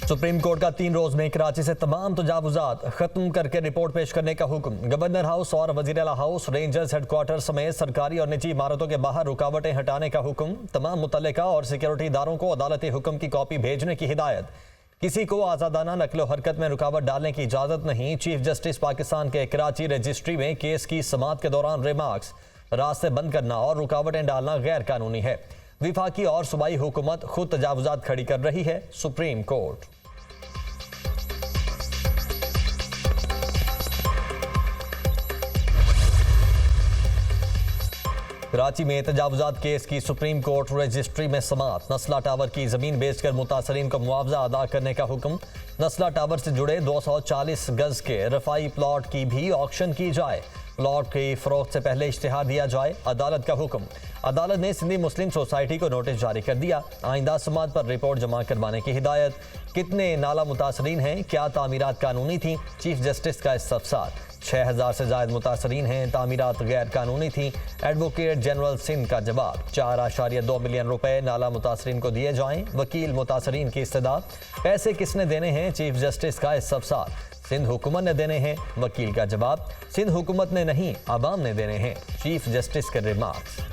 Supreme court का 3 रोज में कराची से तमाम तजावुजात खत्म करके रिपोर्ट पेश करने का हुक्म। गवर्नर हाउस और वजीर आला हाउस, रेंजर्स हेडक्वार्टर समेत सरकारी और निजी इमारतों के बाहर रुकावटें हटाने का हुक्म। तमाम मुतल्लिका और सिक्योरिटी इदारों को अदालती हुक्म की कॉपी भेजने की हिदायत। किसी को आज़ादाना नकलो हरकत में रुकावट डालने की इजाज़त नहीं। चीफ जस्टिस पाकिस्तान के कराची रजिस्ट्री में केस की समाअत के दौरान रिमार्क्स। रास्ते बंद करना और रुकावटें डालना गैर कानूनी है। विफाकी और सूबाई हुकूमत खुद तजावुजात खड़ी कर रही है। Supreme court. कराची में तजावुजात केस की सुप्रीम कोर्ट रजिस्ट्री में समाअत। नस्ला टावर की जमीन बेचकर मुतासरीन को मुआवजा अदा करने का हुक्म। नस्ला टावर से जुड़े 240 गज के रफाई प्लॉट की भी ऑक्शन की जाए। प्लॉट की फरोख्त से पहले इश्तिहार दिया जाए। अदालत का हुक्म। अदालत ने सिंधी मुस्लिम सोसाइटी को नोटिस जारी कर दिया। आइंदा समाअत पर रिपोर्ट जमा करवाने की हिदायत। कितने नाला मुतासरीन हैं, क्या तामीरात कानूनी थी? चीफ जस्टिस का इस्तफसार। 6000 से ज्यादा मुतासरीन हैं, तामीरात गैर कानूनी थी। एडवोकेट जनरल सिंध का जवाब। 4.2 मिलियन रुपए नाला मुतासरीन को दिए जाएं। वकील मुतासरीन की इस्तदा। पैसे किसने देने हैं? चीफ जस्टिस का इस्तफसार। सिंध हुकूमत ने देने हैं। वकील का जवाब। सिंध हुकूमत ने नहीं, अवाम ने देने हैं। चीफ जस्टिस के रिमार्क्स।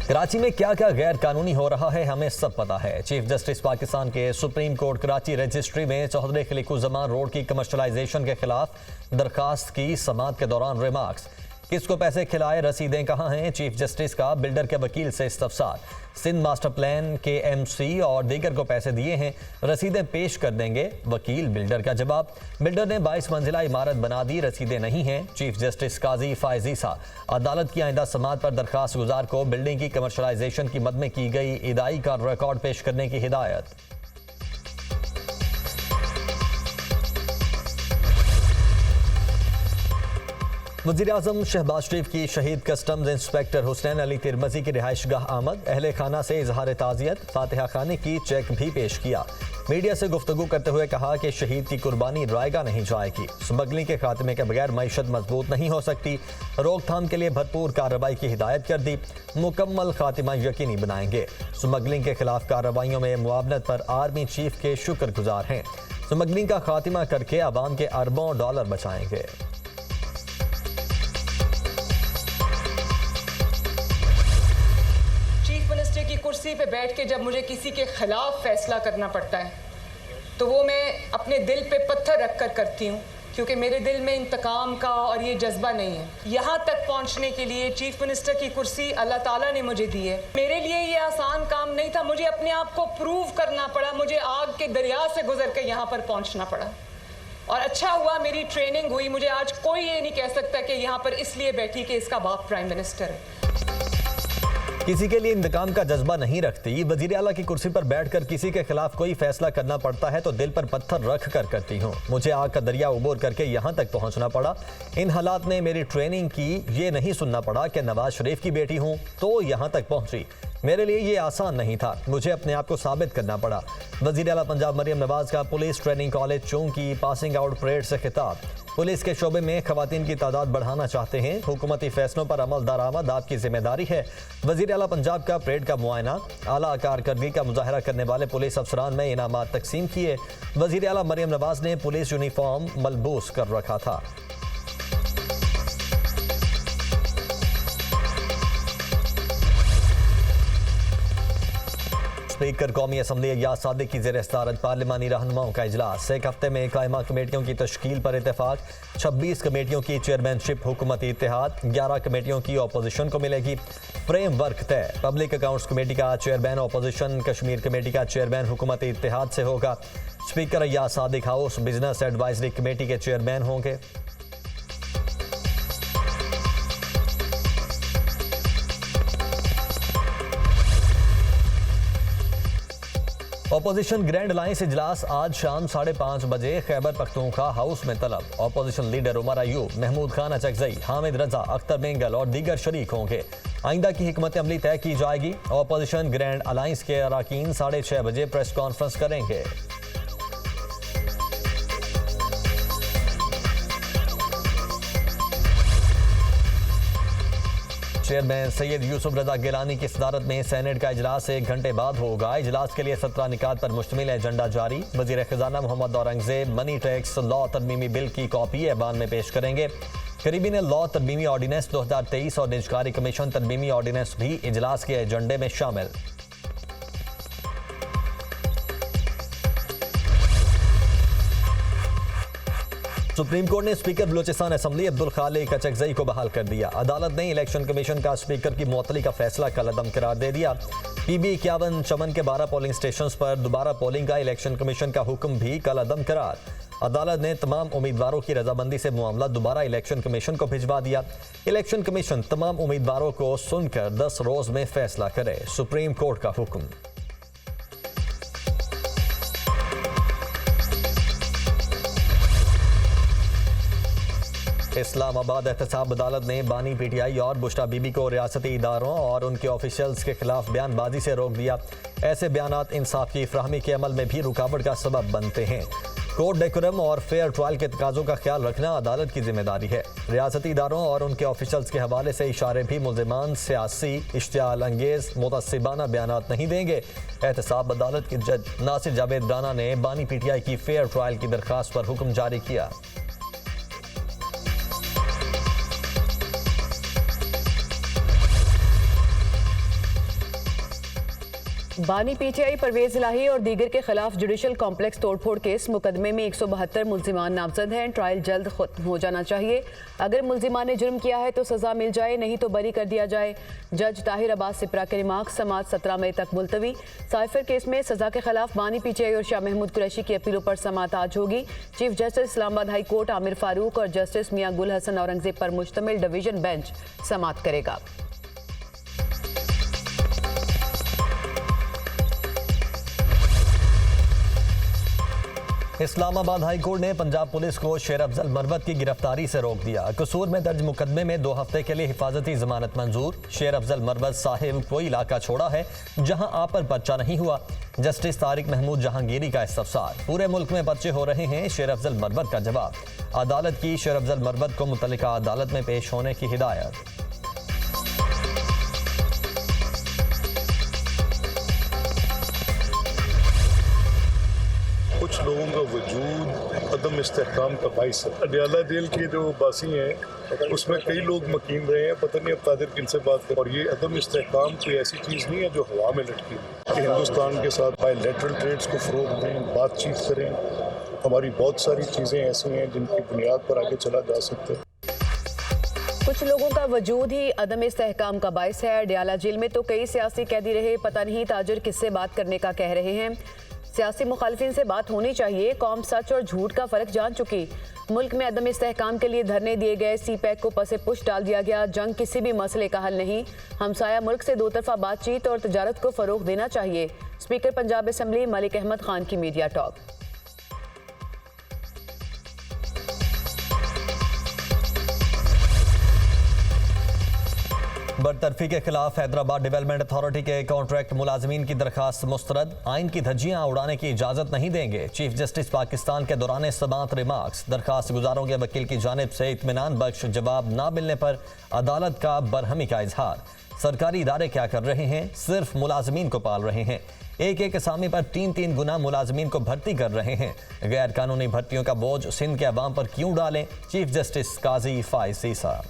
कराची में क्या क्या गैर कानूनी हो रहा है हमें सब पता है। चीफ जस्टिस पाकिस्तान के सुप्रीम कोर्ट कराची रजिस्ट्री में चौधरी खलीकुज़्ज़मान रोड की कमर्शलाइजेशन के खिलाफ दरखास्त की समाअत के दौरान रिमार्क्स। किसको पैसे खिलाए, रसीदें कहाँ हैं? चीफ जस्टिस का बिल्डर के वकील से इस्तफसार। सिंध मास्टर प्लान के एमसी और दीगर को पैसे दिए हैं, रसीदें पेश कर देंगे। वकील बिल्डर का जवाब। बिल्डर ने 22 मंजिला इमारत बना दी, रसीदें नहीं हैं। चीफ जस्टिस काजी फायजीसा। अदालत की आइंदा समाअत पर दरखास्त गुजार को बिल्डिंग की कमर्शलाइजेशन की मद में की गई इदाई का रिकॉर्ड पेश करने की हिदायत। वज़ीर-ए-आज़म शहबाज शरीफ की शहीद कस्टम्स इंस्पेक्टर हुसैन अली तिरमजी की रिहाइशगाह आमद। अहले खाना से इजहार ताज़ियत। फातिहा खाने की चेक भी पेश किया। मीडिया से गुफ्तगू करते हुए कहा कि शहीद की कुर्बानी रायगा नहीं जाएगी। स्मगलिंग के खात्मे के बगैर मईशत मजबूत नहीं हो सकती। रोकथाम के लिए भरपूर कार्रवाई की हिदायत कर दी। मुकम्मल खात्मा यकीनी बनाएंगे। स्मगलिंग के खिलाफ कार्रवाइयों में मुआवनत पर आर्मी चीफ के शुक्रगुजार हैं। स्मगलिंग का खात्मा करके आवाम के अरबों डॉलर बचाएंगे। की कुर्सी पे बैठ के जब मुझे किसी के खिलाफ फैसला करना पड़ता है तो वो मैं अपने दिल पे पत्थर रखकर करती हूँ, क्योंकि मेरे दिल में इंतकाम का और ये जज्बा नहीं है। यहाँ तक पहुँचने के लिए चीफ मिनिस्टर की कुर्सी अल्लाह ताला ने मुझे दी है। मेरे लिए ये आसान काम नहीं था। मुझे अपने आप को प्रूव करना पड़ा। मुझे आग के दरिया से गुजर कर यहाँ पर पहुँचना पड़ा और अच्छा हुआ मेरी ट्रेनिंग हुई। मुझे आज कोई ये नहीं कह सकता कि यहाँ पर इसलिए बैठी कि इसका बाप प्राइम मिनिस्टर है। किसी के लिए इंतकाम का जज्बा नहीं रखती। वजीर आला की कुर्सी पर बैठकर किसी के खिलाफ कोई फैसला करना पड़ता है तो दिल पर पत्थर रख कर करती हूँ। मुझे आग का दरिया उबोर करके यहाँ तक पहुँचना पड़ा। इन हालात ने मेरी ट्रेनिंग की। ये नहीं सुनना पड़ा कि नवाज शरीफ की बेटी हूँ तो यहाँ तक पहुँची। मेरे लिए ये आसान नहीं था। मुझे अपने आप को साबित करना पड़ा। वजीर आला पंजाब मरियम नवाज का पुलिस ट्रेनिंग कॉलेज चूंग की पासिंग आउट परेड से खिताब। पुलिस के शोबे में खवातीन की तादाद बढ़ाना चाहते हैं। हुकूमती फैसलों पर अमल दरामद आपकी जिम्मेदारी है। वजीर आला पंजाब का परेड का मुआयना। आला कारकर्दगी का मुजाहरा करने वाले पुलिस अफसरान में इनामात तकसीम किए। वजीर आला मरियम नवाज ने पुलिस यूनिफॉर्म मलबूस कर रखा था। स्पीकर कौमी असम्बली अय्याज सादिक की ज़ेर सदारत पार्लिमानी रहनुमाओं का इजलास। एक हफ्ते में कायमा कमेटियों की तश्कील पर इत्तेफाक। 26 कमेटियों की चेयरमैनशिप हुकूमती इत्तेहाद। 11 कमेटियों की अपोजिशन को मिलेगी। फ्रेम वर्क तय। पब्लिक अकाउंट्स कमेटी का चेयरमैन अपोजिशन, कश्मीर कमेटी का चेयरमैन हुकूमती इत्तेहाद से होगा। Speaker Ayyaz Sadiq house business advisory committee के चेयरमैन होंगे। ऑपोजिशन ग्रैंड अलायंस इजलास आज शाम 5:30 बजे खैबर पख्तूनख्वा हाउस में तलब। ऑपोजिशन लीडर उमर अयूब, महमूद खान अचकजई, हामिद रजा, अख्तर बेंगल और दीगर शरीक होंगे। आइंदा की हिकमत अमली तय की जाएगी। ऑपोजिशन ग्रैंड अलायंस के अरकान 6:30 बजे प्रेस कॉन्फ्रेंस करेंगे। चेयरमैन सैयद यूसुफ रजा गिलानी की सदारत में सेनेट का इजलास 1 घंटे बाद होगा। इजलास के लिए 17 निकात पर मुश्तमिल एजेंडा जारी। वजीर खजाना Mohammad Aurangzeb money tax law तरमीमी बिल की कॉपी ऐवान में पेश करेंगे। करीबी ने लॉ तरमीमी ऑर्डिनेंस 2023 और निजकारी कमीशन तरमीमी ऑर्डिनेंस भी इजलास के एजेंडे में शामिल। सुप्रीम कोर्ट ने स्पीकर बलूचिस्तान असेंबली अब्दुल खालिक कचकजई को बहाल कर दिया। अदालत ने इलेक्शन कमीशन का स्पीकर की मुअत्तली का फैसला कलअदम करार दे दिया। PB 51 चमन के 12 पोलिंग स्टेशंस पर दोबारा पोलिंग का इलेक्शन कमीशन का हुक्म भी कलअदम करार। अदालत ने तमाम उम्मीदवारों की रजामंदी से मामला दोबारा इलेक्शन कमीशन को भिजवा दिया। इलेक्शन कमीशन तमाम उम्मीदवारों को सुनकर 10 रोज में फैसला करे। सुप्रीम कोर्ट का हुक्म। इस्लामाबाद एहतसाब अदालत ने बानी PTI और बुशरा बीबी को रियासती इदारों और उनके ऑफिशियल्स के खिलाफ बयानबाजी से रोक दिया। ऐसे बयानात इंसाफ की फराहमी के अमल में भी रुकावट का सबब बनते हैं। कोर्ट डेकोरम और फेयर ट्रायल के तकाज़ों का ख्याल रखना अदालत की जिम्मेदारी है। रियासती इदारों और उनके ऑफिशियल्स के हवाले से इशारे भी मुल्ज़िमान सियासी इश्तियाल अंगेज मुतस्सिबाना बयानात नहीं देंगे। एहतसाब अदालत के जज नासिर जावेद राना ने बानी PTI की फेयर ट्रायल की दरख्वास्त पर हुक्म जारी किया। बानी PTI परवेज इलाही और दीगर के खिलाफ जुडिशल कॉम्प्लेक्स तोड़फोड़ केस मुकदमे में 172 मुल्जिमान नामजद हैं। ट्रायल जल्द खत्म हो जाना चाहिए। अगर मुल्जिमान ने जुर्म किया है तो सजा मिल जाए, नहीं तो बरी कर दिया जाए। जज ताहिर अब्बास सिपरा के रिमार्क। समाअत 17 मई तक मुलतवी। साइफर केस में सजा के खिलाफ बानी PTI और शाह महमूद कुरैशी की अपीलों पर समाअत आज होगी। Chief justice Islamabad high court Aamir Farooq और जस्टिस मियां गुल हसन औरंगजेब पर मुश्तमिल डिवीजन बेंच समाअत करेगा। इस्लामाबाद हाई कोर्ट ने पंजाब पुलिस को शेर अफजल मरवत की गिरफ्तारी से रोक दिया। कसूर में दर्ज मुकदमे में 2 हफ्ते के लिए हिफाजती जमानत मंजूर। शेर अफजल मरवत साहिब कोई इलाका छोड़ा है जहां आप पर पर्चा नहीं हुआ। जस्टिस तारिक महमूद जहांगीरी का इस्तफसार। पूरे मुल्क में पर्चे हो रहे हैं, शेर अफजल मरवत का जवाब। अदालत की शेर अफजल मरवत को मुतल्लिका अदालत में पेश होने की हिदायत। कुछ लोगों का वजूद अदम इस्तेहकाम का बाइस है। अडयाला जेल के जो बासी हैं उसमें कई लोग मकीन रहे हैं, पता नहीं अब कादिर किन से बात करें। और ये अदम इस्तेहकाम कोई ऐसी चीज़ नहीं है जो हवा में लटकी है कि हिंदुस्तान के साथ बायलैटरल ट्रेड्स को फ़रोग़ दें, बातचीत करें। हमारी बहुत सारी चीज़ें ऐसी हैं जिनकी बुनियाद पर आगे चला जा सकता है। कुछ लोगों का वजूद ही अदम इस्तेहकाम का बाइस है। अडयाला जेल में तो कई सियासी कैदी रहे, पता नहीं ताजिर किससे बात करने का कह रहे हैं। सियासी मुखालिफिन से बात होनी चाहिए। कौम सच और झूठ का फर्क जान चुकी। मुल्क में अदम इस्तेहकाम के लिए धरने दिए गए। CPEC को पसे पुश डाल दिया गया। जंग किसी भी मसले का हल नहीं। हमसाया मुल्क से 2 तरफा बातचीत और तजारत को फरोग देना चाहिए। स्पीकर पंजाब असेंबली मलिक अहमद खान की मीडिया टॉक। बरतरफी के खिलाफ हैदराबाद डेवलपमेंट अथॉरिटी के कॉन्ट्रैक्ट मुलाजमीन की दरखास्त मुस्तरद। आइन की धज्जियां उड़ाने की इजाजत नहीं देंगे। चीफ जस्टिस पाकिस्तान के दौरान समाअत रिमार्क्स। दरखास्त गुजारों के वकील की जानिब से इत्मीनान बख्श जवाब ना मिलने पर अदालत का बरहमी का इजहार। सरकारी इदारे क्या कर रहे हैं? सिर्फ मुलाजमीन को पाल रहे हैं। एक असामी पर 3 गुना मुलाजमीन को भर्ती कर रहे हैं। गैर कानूनी भर्तियों का बोझ सिंध के अवाम पर क्यों डालें? चीफ जस्टिस काजी फाइज सीसा।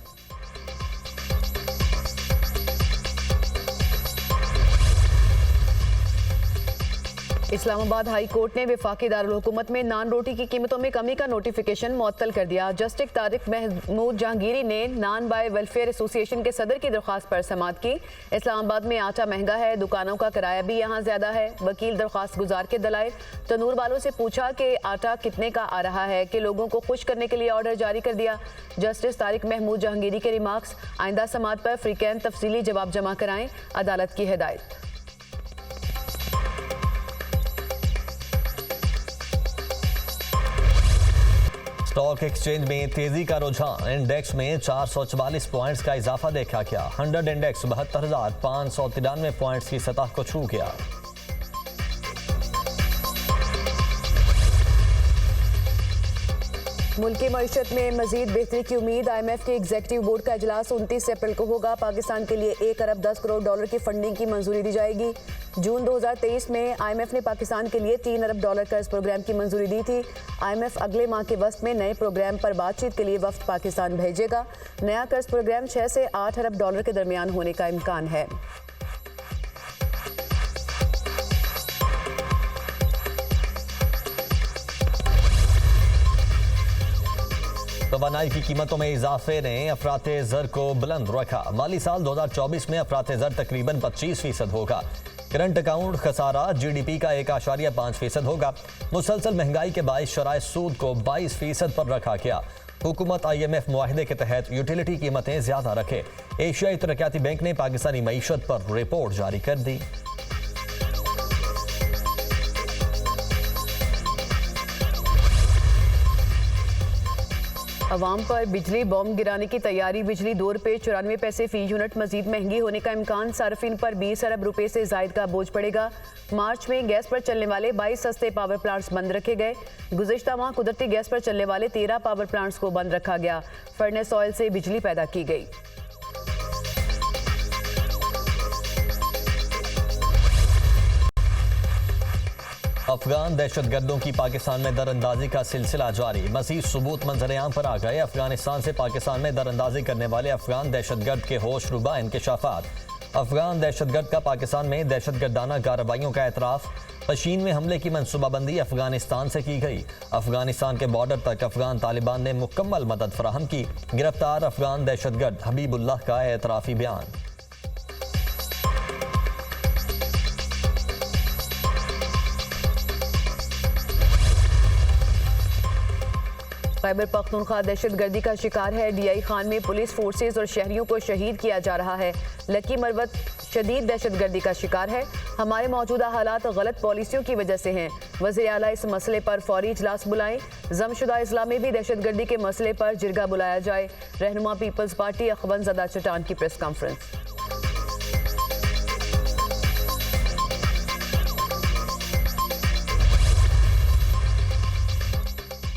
इस्लामाबाद हाई कोर्ट ने वफाकी दारुल हुकूमत में नान रोटी की कीमतों में कमी का नोटिफिकेशन मुअत्तल कर दिया। जस्टिस तारिक महमूद जहांगीरी ने नान बाय वेलफेयर एसोसिएशन के सदर की दरख्वास्त पर समाअत की। इस्लामाबाद में आटा महंगा है, दुकानों का किराया भी यहाँ ज्यादा है। वकील दरख्वास्त गुजार के दलाइल। तनूर वालों से पूछा कि आटा कितने का आ रहा है कि लोगों को खुश करने के लिए ऑर्डर जारी कर दिया। जस्टिस तारिक महमूद जहांगीरी के रिमार्क्स। आइंदा समाअत पर फ्रीकैन तफसीली जवाब जमा कराएं, अदालत की हिदायत। स्टॉक एक्सचेंज में तेजी का रुझान। इंडेक्स में 444 पॉइंट्स का इजाफा देखा गया। 100 इंडेक्स 72,593 पॉइंट्स की सतह को छू गया। मुल्क की मईशत में मजीद बेहतरी की उम्मीद। IMF के एग्जीक्यूटिव बोर्ड का इजलास 29 अप्रैल को होगा। पाकिस्तान के लिए 1 अरब 10 करोड़ डॉलर की फंडिंग की मंजूरी दी जाएगी। जून 2023 में IMF ने पाकिस्तान के लिए 3 अरब डॉलर कर्ज प्रोग्राम की मंजूरी दी थी। IMF अगले माह के वक्त में नए प्रोग्राम पर बातचीत के लिए वफ्द पाकिस्तान भेजेगा। नया कर्ज प्रोग्राम 6 से 8 अरब डॉलर के दरमियान होने का इम्कान है। तवानाई की कीमतों में इजाफे ने अफराते ज़र को बुलंद रखा। माली साल 2024 में अफराते ज़र तकरीबन 25% होगा। करंट अकाउंट खसारा GDP का 1.5% होगा। मुसलसल महंगाई के बायस शराय सूद को 22% पर रखा गया। हुकूमत IMF मुआहदे के तहत यूटिलिटी कीमतें ज्यादा रखे। एशियाई तरक्याती बैंक ने पाकिस्तानी मईशत पर रिपोर्ट जारी कर दी। अवाम पर बिजली बॉम्ब गिराने की तैयारी। बिजली 2 रुपये 94 पैसे फी यूनिट मजीद महंगी होने का इम्कान। सार्फिन पर 20 अरब रुपए से जायद का बोझ पड़ेगा। मार्च में गैस पर चलने वाले 22 सस्ते पावर प्लांट्स बंद रखे गए। गुज़िश्ता माह कुदरती गैस पर चलने वाले 13 पावर प्लांट्स को बंद रखा गया। फर्नेस ऑयल से बिजली पैदा की गई। अफगान दहशतगर्दों की पाकिस्तान में दरअंदाजी का सिलसिला जारी। मज़ीद सबूत मंजरेआम पर आ गए। अफगानिस्तान से पाकिस्तान में दरअंदाजी करने वाले अफगान दहशतगर्द के होशरुबा इंकशाफात। अफगान दहशतगर्द का पाकिस्तान में दहशतगर्दाना कार्रवाइयों का एतराफ़। पशीन में हमले की मनसूबाबंदी अफगानिस्तान से की गई। अफगानिस्तान के बॉर्डर तक अफगान तालिबान ने मुकम्मल मदद फराहम की। गिरफ्तार अफगान दहशतगर्द हबीबुल्लाह का एतराफ़ी बयान। खैबर पख्तूनख्वा दहशतगर्दी का शिकार है। DI खान में पुलिस फोर्सेज और शहरियों को शहीद किया जा रहा है। लकी मरवत शदीद दहशतगर्दी का शिकार है। हमारे मौजूदा हालात गलत पॉलिसियों की वजह से हैं। वज़ीर आला इस मसले पर फौरी इजलास बुलाएं। जमशुदा अजला में भी दहशतगर्दी के मसले पर जिरगा बुलाया जाए। रहनुमा पीपल्स पार्टी अखवंजदा चटान की प्रेस कॉन्फ्रेंस।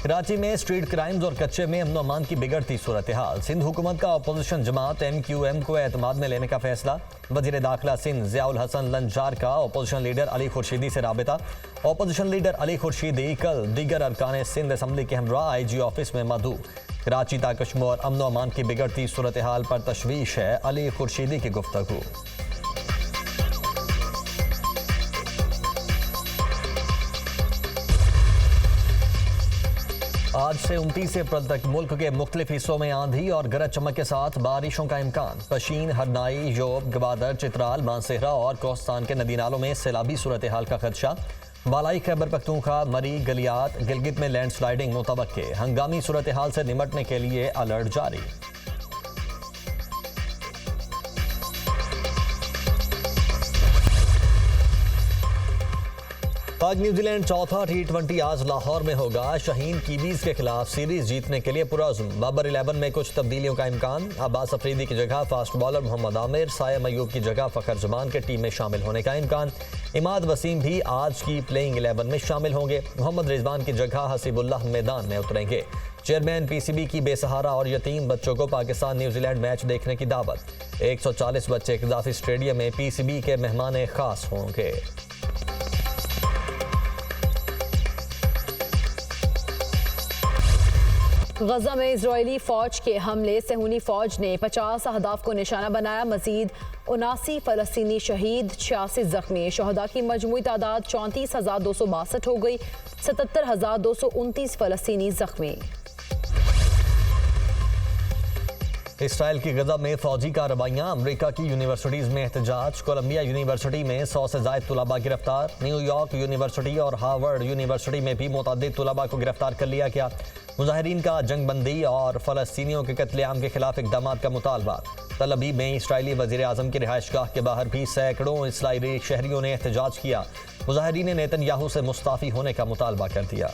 कराची में स्ट्रीट क्राइम्स और कच्चे में अमन अमान की बिगड़ती सूरत हाल। सिंध हुकूमत का अपोजिशन जमात MQM को एतमाद में लेने का फैसला। वजीर दाखिला सिंध ज़ियाउल हसन लंजार का अपोजिशन लीडर अली खुर्शीदी से राबिता। अपोजिशन लीडर अली खुर्शीदी कल दीगर अरकान सिंध असम्बली के हमरा IG ऑफिस में मदऊ। कराची ताकशमोर अमन अमान की बिगड़ती सूरत हाल पर तशवीश है। अली खुर्शीदी की गुफ्तगू। आज से 29 अप्रैल तक मुल्क के मुख्तलिफ हिस्सों में आंधी और गरज चमक के साथ बारिशों का इम्कान। पशीन, हरनाई, योब, गवादर, चित्राल, मानसेहरा और कोस्तान के नदी नालों में सैलाबी सूरत हाल का खदशा। बालाई खैबर पख्तूनख्वा, मरी, गलियात, गिलगित में लैंडस्लाइडिंग मुतवक्के। हंगामी सूरत हाल से निमटने के लिए अलर्ट जारी। पाक न्यूजीलैंड चौथा T20 आज लाहौर में होगा। शाहीन कीवीज के खिलाफ सीरीज जीतने के लिए पुरअज़्म। बाबर 11 में कुछ तब्दीलियों का इम्कान। अब्बास अफरीदी की जगह फास्ट बॉलर मोहम्मद आमिर, सायम अयूब की जगह फ़खर जमान के टीम में शामिल होने का इम्कान। इमाद वसीम भी आज की प्लेइंग 11 में शामिल होंगे। मोहम्मद रिजवान की जगह हसीबुल्लाह मैदान में उतरेंगे। चेयरमैन PCB की बेसहारा और यतीम बच्चों को पाकिस्तान न्यूजीलैंड मैच देखने की दावत। 140 बच्चे कज़ाफ़ी स्टेडियम में PCB के मेहमान खास होंगे। गजा में इजरायली फौज के हमले। सहूनी फौज ने 50 अहदाफ को निशाना बनाया। मजीद 79 फलस्तीनी शहीद, 86 जख्मी। शहदा की मजमूई तादाद 34,262 हो गई। 77,229 फलस्तीनी जख्मी। इसराइल की गजा में फौजी कार्रवाइयाँ। अमरीका की यूनिवर्सिटीज़ में एहतजाज। कोलंबिया यूनिवर्सिटी में 100 से ज़ायद तुलबा गिरफ्तार। न्यूयॉर्क यूनिवर्सिटी और हार्वर्ड यूनिवर्सिटी में भी मुतअद्दिद तुलबा को गिरफ्तार कर लिया गया। मुजाहिरीन का जंगबंदी और फ़लस्तीनियों के कत्लेआम के खिलाफ इक़दाम का मुतालबा। तल अबीब में इसराइली वज़ीर आज़म की रिहाइशगाह के बाहर भी सैकड़ों इसराइली शहरियों ने एहतजाज किया। मुजाहिरीन ने नेतन्याहू से मुस्ताफ़ी होने का मुतालबा कर दिया।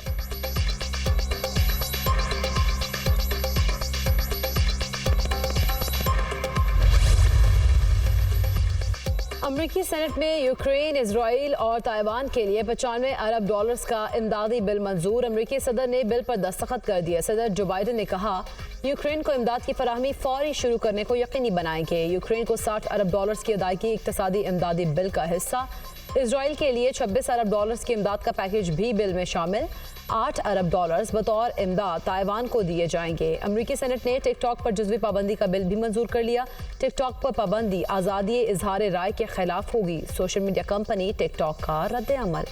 अमेरिकी सेनेट में यूक्रेन, इजराइल और ताइवान के लिए 95 अरब डॉलर्स का इमदादी बिल मंजूर। अमेरिकी सदर ने बिल पर दस्तखत कर दिया। सदर जो बाइडन ने कहा यूक्रेन को इमदाद की फराहमी फौरी शुरू करने को यकीनी बनाएंगे। यूक्रेन को 60 अरब डॉलर्स की अदायगी इक्तसादी इमदादी बिल का हिस्सा। इजराइल के लिए 26 अरब डॉलर्स की इमदाद का पैकेज भी बिल में शामिल। 8 अरब डॉलर्स बतौर इमदाद ताइवान को दिए जाएंगे। अमेरिकी सेनेट ने टिकटॉक पर जुज़वी पाबंदी का बिल भी मंजूर कर लिया। टिकटॉक पर पाबंदी आज़ादी इजहार राय के खिलाफ होगी। सोशल मीडिया कंपनी टिकटॉक का रद्द अमल।